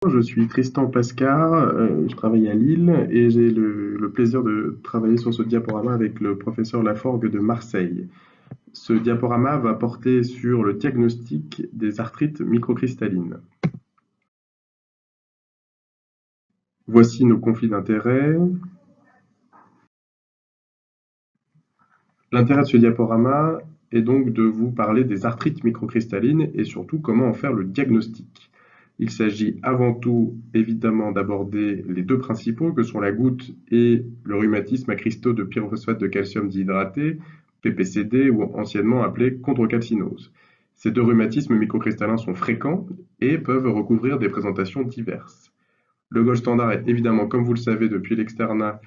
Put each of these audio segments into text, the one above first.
Je suis Tristan Pascard, je travaille à Lille et j'ai le plaisir de travailler sur ce diaporama avec le professeur Laforgue de Marseille. Ce diaporama va porter sur le diagnostic des arthrites microcristallines. Voici nos conflits d'intérêts. L'intérêt de ce diaporama est donc de vous parler des arthrites microcristallines et surtout comment en faire le diagnostic. Il s'agit avant tout évidemment d'aborder les deux principaux que sont la goutte et le rhumatisme à cristaux de pyrophosphate de calcium dihydroté, PPCD ou anciennement appelé chondrocalcinose. Ces deux rhumatismes microcristallins sont fréquents et peuvent recouvrir des présentations diverses. Le gold standard est évidemment, comme vous le savez depuis l'externat,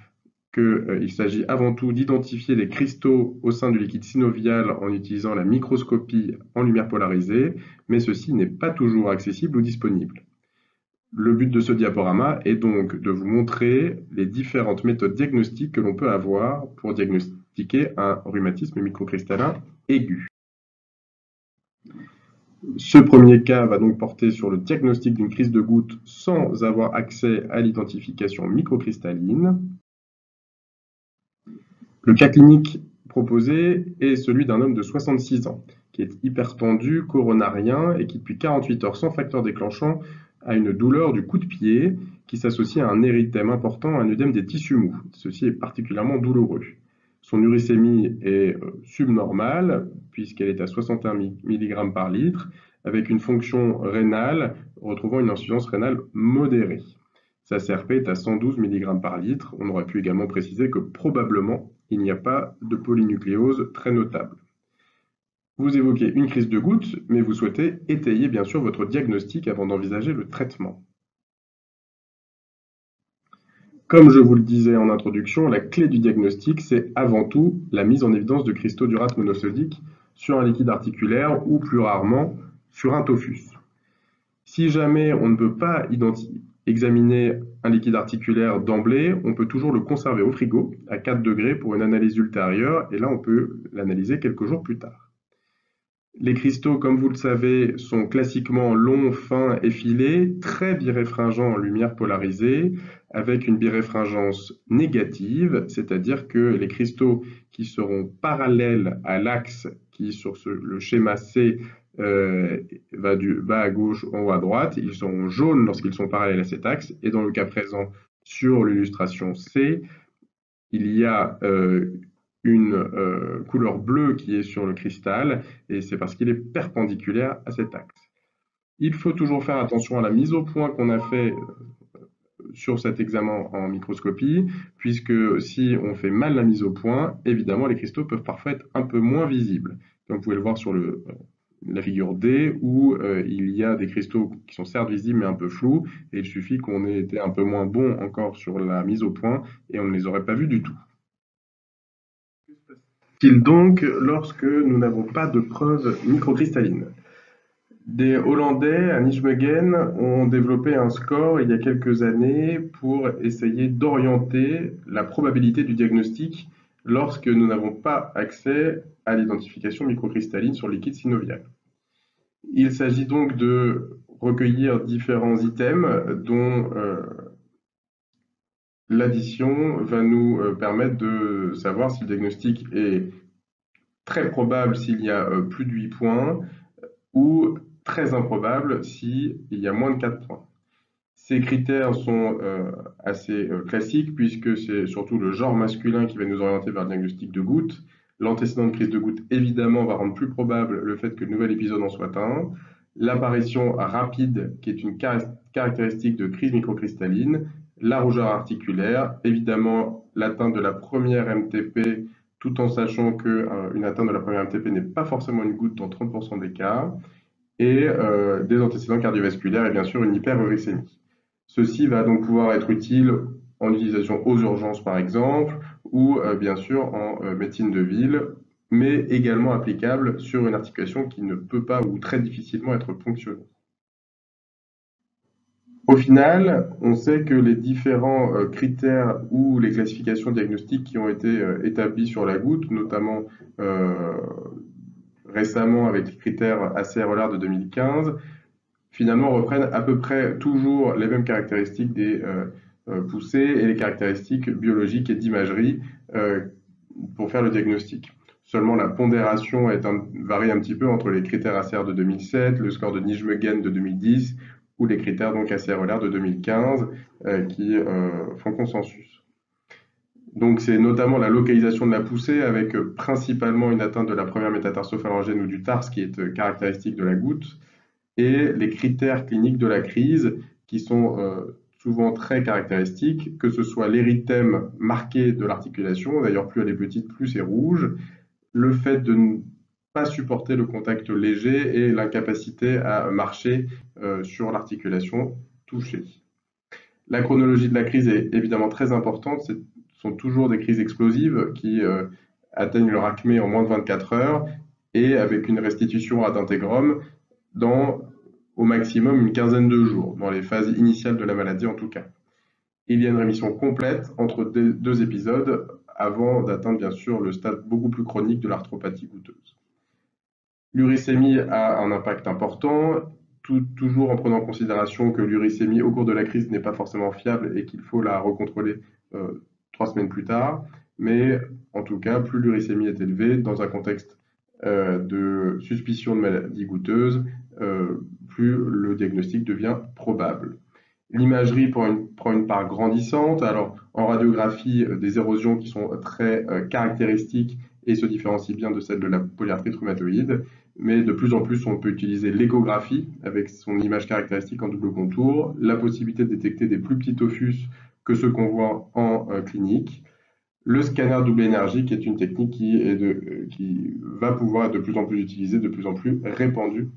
qu'il s'agit avant tout d'identifier les cristaux au sein du liquide synovial en utilisant la microscopie en lumière polarisée, mais ceci n'est pas toujours accessible ou disponible. Le but de ce diaporama est donc de vous montrer les différentes méthodes diagnostiques que l'on peut avoir pour diagnostiquer un rhumatisme microcristallin aigu. Ce premier cas va donc porter sur le diagnostic d'une crise de goutte sans avoir accès à l'identification microcristalline. Le cas clinique proposé est celui d'un homme de 66 ans, qui est hypertendu, coronarien et qui depuis 48 heures sans facteur déclenchant a une douleur du coup-de-pied qui s'associe à un érythème important, un œdème des tissus mous. Ceci est particulièrement douloureux. Son uricémie est subnormale puisqu'elle est à 61 mg par litre avec une fonction rénale retrouvant une insuffisance rénale modérée. Sa CRP est à 112 mg par litre. On aurait pu également préciser que probablement il n'y a pas de polynucléose très notable. Vous évoquez une crise de goutte, mais vous souhaitez étayer bien sûr votre diagnostic avant d'envisager le traitement. Comme je vous le disais en introduction, la clé du diagnostic, c'est avant tout la mise en évidence de cristaux d'urate monosodique sur un liquide articulaire ou plus rarement sur un tophus. Si jamais on ne peut pas examiner un liquide articulaire d'emblée, on peut toujours le conserver au frigo à 4 degrés pour une analyse ultérieure et là on peut l'analyser quelques jours plus tard. Les cristaux, comme vous le savez, sont classiquement longs, fins, effilés, très biréfringents en lumière polarisée, avec une biréfringence négative, c'est-à-dire que les cristaux qui seront parallèles à l'axe qui, sur le schéma C, va du bas à gauche, en haut à droite, ils seront jaunes lorsqu'ils sont parallèles à cet axe, et dans le cas présent, sur l'illustration C, il y a une couleur bleue qui est sur le cristal, et c'est parce qu'il est perpendiculaire à cet axe. Il faut toujours faire attention à la mise au point qu'on a fait sur cet examen en microscopie, puisque si on fait mal la mise au point, évidemment les cristaux peuvent parfois être un peu moins visibles. Comme vous pouvez le voir sur la figure D, où il y a des cristaux qui sont certes visibles mais un peu flous, et il suffit qu'on ait été un peu moins bon encore sur la mise au point, et on ne les aurait pas vus du tout. Qu'est-il donc lorsque nous n'avons pas de preuves microcristallines? Des Hollandais à Nijmegen ont développé un score il y a quelques années pour essayer d'orienter la probabilité du diagnostic lorsque nous n'avons pas accès à l'identification microcristalline sur le liquide synovial. Il s'agit donc de recueillir différents items dont l'addition va nous permettre de savoir si le diagnostic est très probable s'il y a plus de 8 points ou très improbable s'il y a moins de 4 points. Ces critères sont assez classiques puisque c'est surtout le genre masculin qui va nous orienter vers le diagnostic de goutte. L'antécédent de crise de goutte, évidemment, va rendre plus probable le fait que le nouvel épisode en soit un. L'apparition rapide, qui est une caractéristique de crise microcristalline. La rougeur articulaire, évidemment, l'atteinte de la première MTP, tout en sachant qu'une atteinte de la première MTP n'est pas forcément une goutte dans 30% des cas, et des antécédents cardiovasculaires et bien sûr une hyperuricémie. Ceci va donc pouvoir être utile en utilisation aux urgences par exemple, ou bien sûr en médecine de ville, mais également applicable sur une articulation qui ne peut pas ou très difficilement être ponctionnée. Au final, on sait que les différents critères ou les classifications diagnostiques qui ont été établies sur la goutte, notamment récemment avec les critères ACR-OLAR de 2015, finalement reprennent à peu près toujours les mêmes caractéristiques des poussées et les caractéristiques biologiques et d'imagerie pour faire le diagnostic. Seulement, la pondération varie un petit peu entre les critères ACR de 2007, le score de Nijmegen de 2010 ou les critères donc ACR-LR de 2015 qui font consensus. Donc c'est notamment la localisation de la poussée avec principalement une atteinte de la première métatarsophallangène ou du tarse qui est caractéristique de la goutte et les critères cliniques de la crise qui sont souvent très caractéristiques, que ce soit l'érythème marqué de l'articulation, d'ailleurs plus elle est petite, plus c'est rouge, le fait de ne pas supporter le contact léger et l'incapacité à marcher sur l'articulation touchée. La chronologie de la crise est évidemment très importante, ce sont toujours des crises explosives qui atteignent leur acmé en moins de 24 heures et avec une restitution ad integrum dans au maximum une quinzaine de jours, dans les phases initiales de la maladie en tout cas. Il y a une rémission complète entre deux épisodes avant d'atteindre bien sûr le stade beaucoup plus chronique de l'arthropathie goutteuse. L'uricémie a un impact important, toujours en prenant en considération que l'uricémie au cours de la crise n'est pas forcément fiable et qu'il faut la recontrôler 3 semaines plus tard. Mais en tout cas, plus l'uricémie est élevée dans un contexte de suspicion de maladie goutteuse, plus le diagnostic devient probable. L'imagerie prend une part grandissante. Alors, en radiographie, des érosions qui sont très caractéristiques et se différencient bien de celles de la polyarthrite rhumatoïde. Mais de plus en plus, on peut utiliser l'échographie avec son image caractéristique en double contour, la possibilité de détecter des plus petits tophus que ceux qu'on voit en clinique. Le scanner double énergie, qui est une technique qui va pouvoir être de plus en plus utilisée, de plus en plus répandue.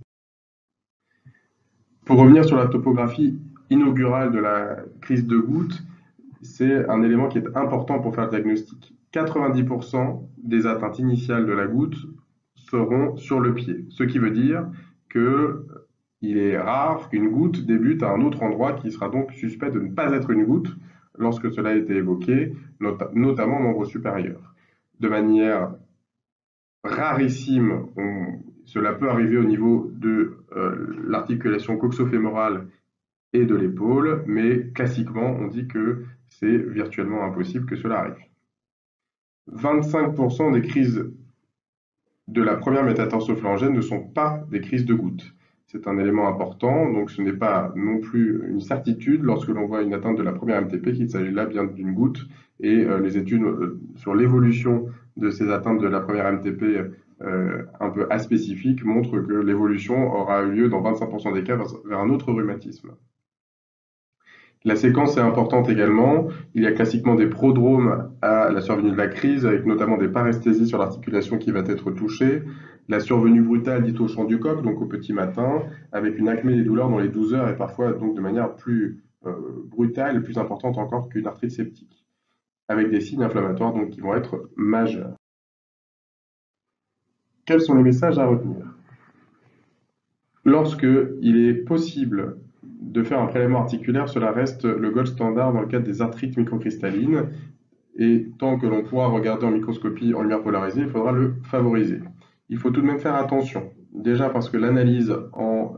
Pour revenir sur la topographie inaugurale de la crise de goutte, c'est un élément qui est important pour faire le diagnostic. 90% des atteintes initiales de la goutte seront sur le pied, ce qui veut dire qu'il est rare qu'une goutte débute à un autre endroit qui sera donc suspect de ne pas être une goutte lorsque cela a été évoqué, notamment au membre supérieur. De manière rarissime, cela peut arriver au niveau de l'articulation coxofémorale et de l'épaule, mais classiquement, on dit que c'est virtuellement impossible que cela arrive. 25% des crises de la première métatarsophallangène ne sont pas des crises de goutte. C'est un élément important, donc ce n'est pas non plus une certitude lorsque l'on voit une atteinte de la première MTP qu'il s'agit là bien d'une goutte, et les études sur l'évolution de ces atteintes de la première MTP un peu aspécifiques montrent que l'évolution aura eu lieu dans 25% des cas vers un autre rhumatisme. La séquence est importante également. Il y a classiquement des prodromes à la survenue de la crise, avec notamment des paresthésies sur l'articulation qui va être touchée. La survenue brutale dite au chant du coq, donc au petit matin, avec une acmé des douleurs dans les 12 heures et parfois donc de manière plus brutale, plus importante encore qu'une arthrite septique, avec des signes inflammatoires donc qui vont être majeurs. Quels sont les messages à retenir? Lorsque il est possible de faire un prélèvement articulaire, cela reste le gold standard dans le cadre des arthrites microcristallines. Et tant que l'on pourra regarder en microscopie en lumière polarisée, il faudra le favoriser. Il faut tout de même faire attention. Déjà parce que l'analyse en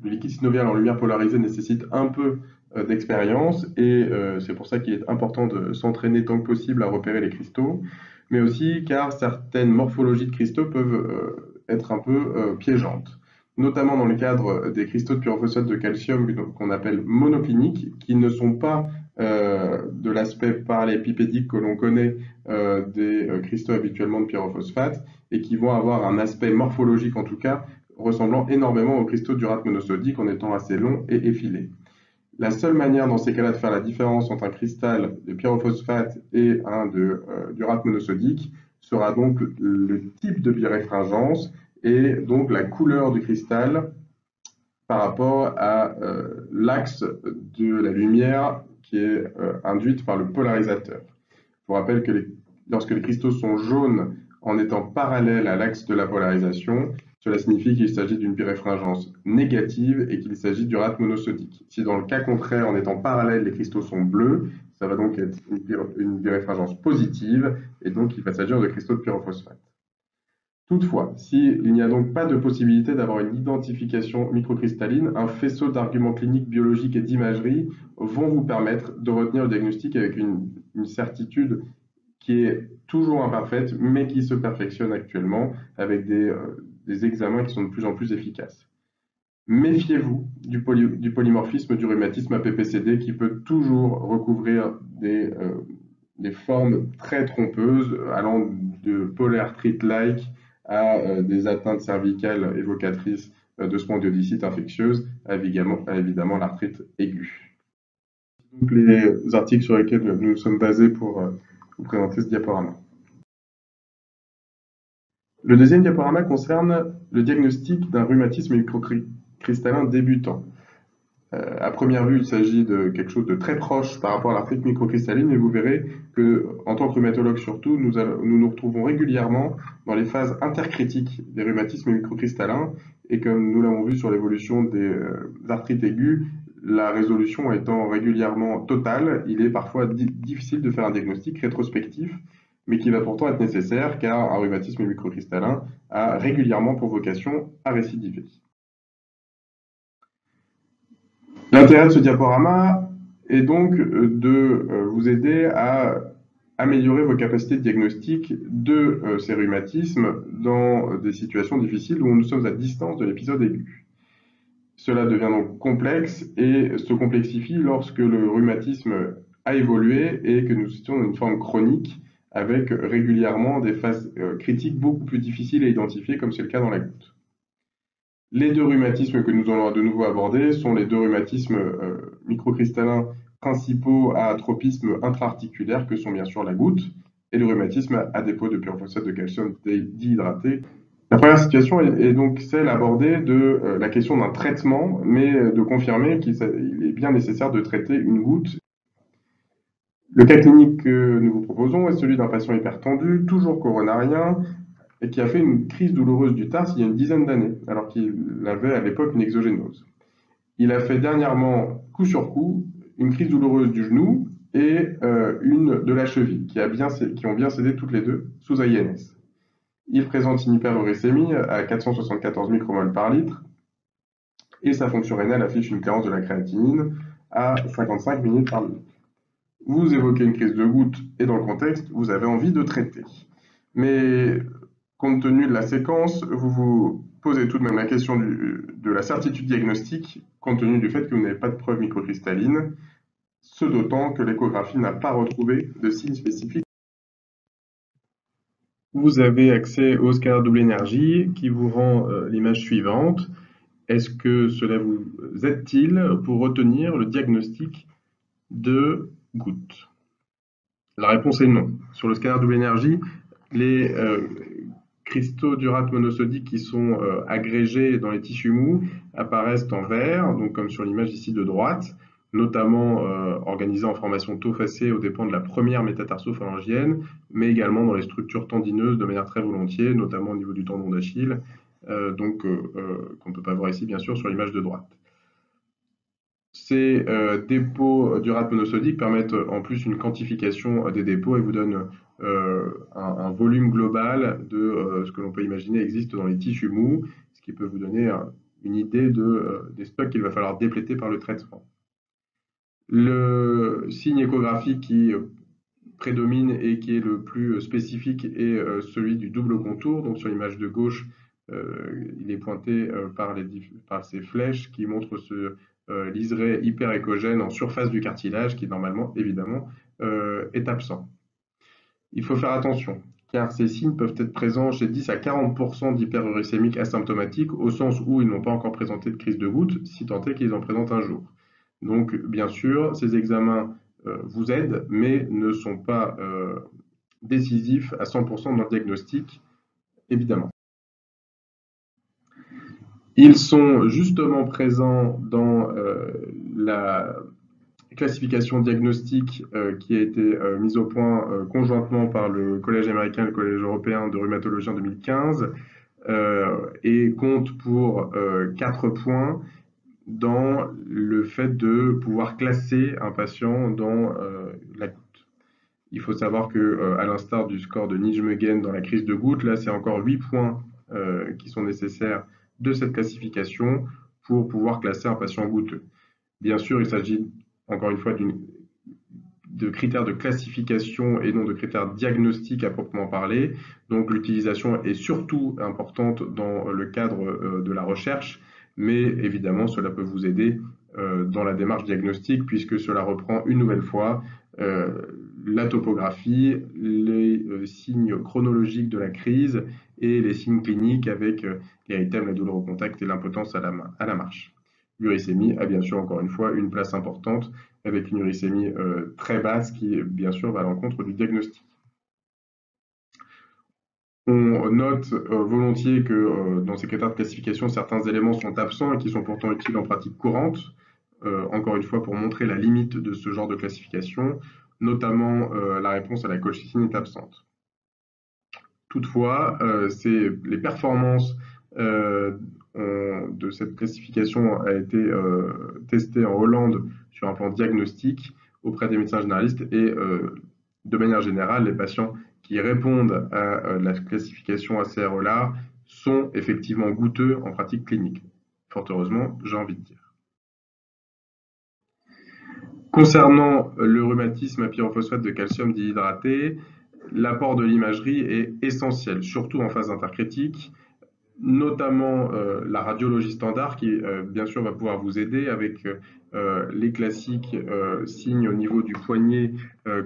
liquide synovial en lumière polarisée nécessite un peu d'expérience et c'est pour ça qu'il est important de s'entraîner tant que possible à repérer les cristaux, mais aussi car certaines morphologies de cristaux peuvent être un peu piégeantes, notamment dans le cadre des cristaux de pyrophosphate de calcium qu'on appelle monocliniques, qui ne sont pas de l'aspect parallélépipédique que l'on connaît des cristaux habituellement de pyrophosphate et qui vont avoir un aspect morphologique en tout cas ressemblant énormément aux cristaux d'urate monosodique en étant assez longs et effilés. La seule manière dans ces cas-là de faire la différence entre un cristal de pyrophosphate et un d'urate monosodique sera donc le type de biréfringence et donc la couleur du cristal par rapport à l'axe de la lumière qui est induite par le polarisateur. Je vous rappelle que lorsque les cristaux sont jaunes en étant parallèles à l'axe de la polarisation, cela signifie qu'il s'agit d'une biréfringence négative et qu'il s'agit d'urate monosodique. Si dans le cas contraire, en étant parallèles, les cristaux sont bleus, ça va donc être une biréfringence positive et donc il va s'agir de cristaux de pyrophosphate. Toutefois, s'il n'y a donc pas de possibilité d'avoir une identification microcristalline, un faisceau d'arguments cliniques, biologiques et d'imagerie vont vous permettre de retenir le diagnostic avec une certitude qui est toujours imparfaite, mais qui se perfectionne actuellement avec des examens qui sont de plus en plus efficaces. Méfiez-vous du polymorphisme du rhumatisme à PPCD qui peut toujours recouvrir des formes très trompeuses allant de polyarthrite-like à des atteintes cervicales évocatrices de spondylodycite infectieuse, à évidemment l'arthrite aiguë. Donc les articles sur lesquels nous nous sommes basés pour vous présenter ce diaporama. Le deuxième diaporama concerne le diagnostic d'un rhumatisme microcristallin débutant. À première vue, il s'agit de quelque chose de très proche par rapport à l'arthrite microcristalline, mais vous verrez que, en tant que rhumatologue surtout, nous retrouvons régulièrement dans les phases intercritiques des rhumatismes microcristallins, et comme nous l'avons vu sur l'évolution des arthrites aiguës, la résolution étant régulièrement totale, il est parfois difficile de faire un diagnostic rétrospectif, mais qui va pourtant être nécessaire car un rhumatisme microcristallin a régulièrement pour vocation à récidiver. L'intérêt de ce diaporama est donc de vous aider à améliorer vos capacités de diagnostic de ces rhumatismes dans des situations difficiles où nous sommes à distance de l'épisode aigu. Cela devient donc complexe et se complexifie lorsque le rhumatisme a évolué et que nous étions dans une forme chronique avec régulièrement des phases critiques beaucoup plus difficiles à identifier comme c'est le cas dans la goutte. Les deux rhumatismes que nous allons de nouveau aborder sont les deux rhumatismes microcristallins principaux à tropisme intra-articulaire que sont bien sûr la goutte et le rhumatisme à dépôt de pyrophosphate de calcium dihydraté. La première situation est donc celle abordée de la question d'un traitement, mais de confirmer qu'il est bien nécessaire de traiter une goutte. Le cas clinique que nous vous proposons est celui d'un patient hypertendu, toujours coronarien, et qui a fait une crise douloureuse du tarse il y a une dizaine d'années, alors qu'il avait à l'époque une exogénose. Il a fait dernièrement, coup sur coup, une crise douloureuse du genou et une de la cheville, qui ont bien cédé toutes les deux sous AINS. Il présente une hyperuricémie à 474 micromoles par litre et sa fonction rénale affiche une carence de la créatinine à 55 minutes par litre. Vous évoquez une crise de goutte et dans le contexte, vous avez envie de traiter. Mais compte tenu de la séquence, vous vous posez tout de même la question de la certitude diagnostique, compte tenu du fait que vous n'avez pas de preuve microcristalline, ce d'autant que l'échographie n'a pas retrouvé de signes spécifiques. Vous avez accès au scanner double énergie qui vous rend l'image suivante. Est-ce que cela vous aide-t-il pour retenir le diagnostic de goutte? La réponse est non. Sur le scanner double énergie, les cristaux d'urate monosodique qui sont agrégés dans les tissus mous apparaissent en vert, donc comme sur l'image ici de droite, notamment organisés en formation tau-facée aux dépens de la première métatarso-phalangienne, mais également dans les structures tendineuses de manière très volontiers, notamment au niveau du tendon d'Achille, qu'on ne peut pas voir ici bien sûr sur l'image de droite. Ces dépôts d'urate monosodique permettent en plus une quantification des dépôts et vous donnent un volume global de ce que l'on peut imaginer existe dans les tissus mous, ce qui peut vous donner une idée des stocks qu'il va falloir dépléter par le traitement. Le signe échographique qui prédomine et qui est le plus spécifique est celui du double contour. Donc sur l'image de gauche, il est pointé par ces flèches qui montrent ce liseré hyperéchogène en surface du cartilage qui normalement, évidemment, est absent. Il faut faire attention, car ces signes peuvent être présents chez 10 à 40% d'hyperuricémiques asymptomatiques, au sens où ils n'ont pas encore présenté de crise de goutte, si tant est qu'ils en présentent un jour. Donc, bien sûr, ces examens vous aident, mais ne sont pas décisifs à 100% dans le diagnostic, évidemment. Ils sont justement présents dans la classification diagnostique qui a été mise au point conjointement par le Collège américain et le Collège européen de rhumatologie en 2015 et compte pour 4 points dans le fait de pouvoir classer un patient dans la goutte. Il faut savoir que, à l'instar du score de Nijmegen dans la crise de goutte, là, c'est encore 8 points qui sont nécessaires de cette classification pour pouvoir classer un patient goutteux. Bien sûr, il s'agit encore une fois de critères de classification et non de critères diagnostiques à proprement parler. Donc l'utilisation est surtout importante dans le cadre de la recherche, mais évidemment cela peut vous aider dans la démarche diagnostique puisque cela reprend une nouvelle fois euh, la topographie, les signes chronologiques de la crise et les signes cliniques avec l'érythème, la douleur au contact et l'impotence à la marche. L'uricémie a bien sûr encore une fois une place importante avec une uricémie très basse qui bien sûr va à l'encontre du diagnostic. On note volontiers que dans ces critères de classification, certains éléments sont absents et qui sont pourtant utiles en pratique courante, encore une fois pour montrer la limite de ce genre de classification, notamment la réponse à la colchicine est absente. Toutefois, les performances de cette classification a été testée en Hollande sur un plan diagnostique auprès des médecins généralistes et de manière générale, les patients qui répondent à la classification ACRELA sont effectivement goûteux en pratique clinique. Fort heureusement, j'ai envie de dire. Concernant le rhumatisme à pyrophosphate de calcium dihydroité, l'apport de l'imagerie est essentiel, surtout en phase intercritique, notamment la radiologie standard qui, bien sûr, va pouvoir vous aider avec les classiques signes au niveau du poignet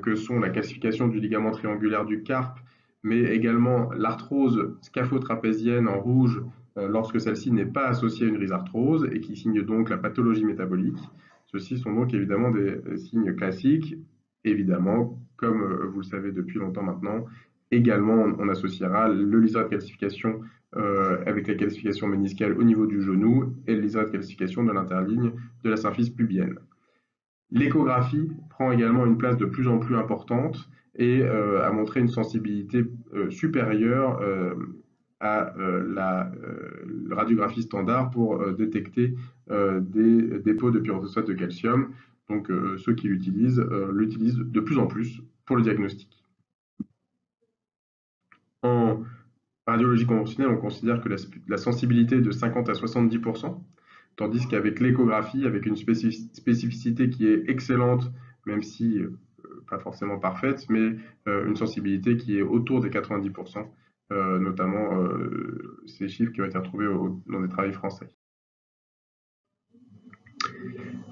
que sont la calcification du ligament triangulaire du carpe, mais également l'arthrose scaphotrapézienne en rouge lorsque celle-ci n'est pas associée à une rhizarthrose et qui signe donc la pathologie métabolique. Ceux-ci sont donc évidemment des signes classiques. Évidemment, comme vous le savez depuis longtemps maintenant, également on associera le liseré de calcification avec la calcification méniscale au niveau du genou et le liseré de calcification de l'interligne de la symphyse pubienne. L'échographie prend également une place de plus en plus importante et a montré une sensibilité supérieure à la radiographie standard pour détecter des dépôts de pyrophosphate de calcium. Donc ceux qui l'utilisent de plus en plus pour le diagnostic. En radiologie conventionnelle, on considère que la sensibilité est de 50 à 70%, tandis qu'avec l'échographie, avec une spécificité qui est excellente, même si pas forcément parfaite, mais une sensibilité qui est autour des 90%, notamment ces chiffres qui ont été retrouvés dans des travaux français.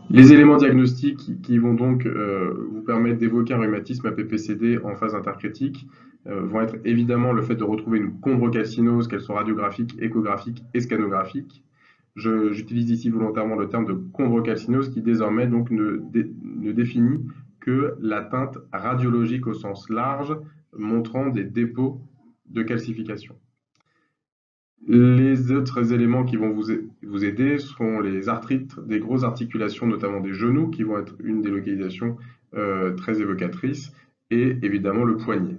Les éléments diagnostiques qui vont donc vous permettre d'évoquer un rhumatisme à PPCD en phase intercritique vont être évidemment le fait de retrouver une chondrocalcinose, qu'elle soit radiographique, échographique et scanographique. J'utilise ici volontairement le terme de chondrocalcinose qui désormais donc ne définit que l'atteinte radiologique au sens large, montrant des dépôts de calcification. Les autres éléments qui vont vous aider seront les arthrites des grosses articulations, notamment des genoux, qui vont être une des localisations très évocatrices, et évidemment le poignet.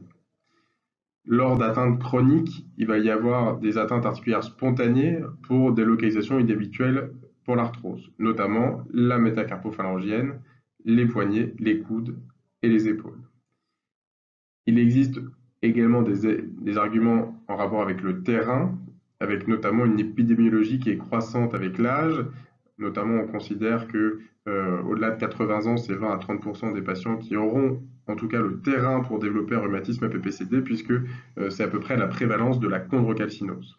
Lors d'atteintes chroniques, il va y avoir des atteintes articulaires spontanées pour des localisations inhabituelles pour l'arthrose, notamment la métacarpophalangienne, les poignets, les coudes et les épaules. Il existe également des arguments en rapport avec le terrain, avec notamment une épidémiologie qui est croissante avec l'âge. Notamment, on considère que au-delà de 80 ans, c'est 20 à 30% des patients qui auront en tout cas le terrain pour développer un rhumatisme à PPCD, puisque c'est à peu près la prévalence de la chondrocalcinose.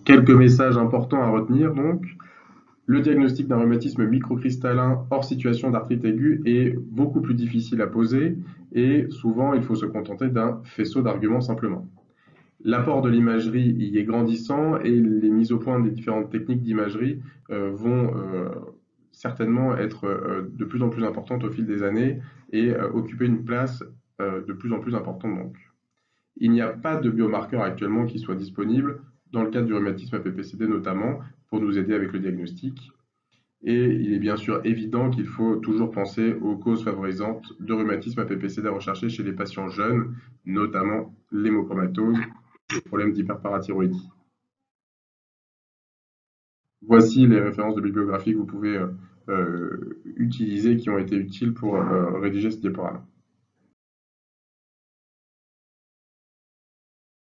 Quelques messages importants à retenir donc. Le diagnostic d'un rhumatisme microcristallin hors situation d'arthrite aiguë est beaucoup plus difficile à poser et souvent il faut se contenter d'un faisceau d'arguments simplement. L'apport de l'imagerie y est grandissant et les mises au point des différentes techniques d'imagerie vont certainement être de plus en plus importantes au fil des années et occuper une place de plus en plus importante donc. Il n'y a pas de biomarqueur actuellement qui soit disponible dans le cadre du rhumatisme à PPCD notamment pour nous aider avec le diagnostic. Et il est bien sûr évident qu'il faut toujours penser aux causes favorisantes de rhumatisme à PPCD recherchées chez les patients jeunes, notamment l'hémochromatose et les problèmes d'hyperparathyroïdie. Voici les références de bibliographie que vous pouvez utiliser qui ont été utiles pour rédiger ce diaporama.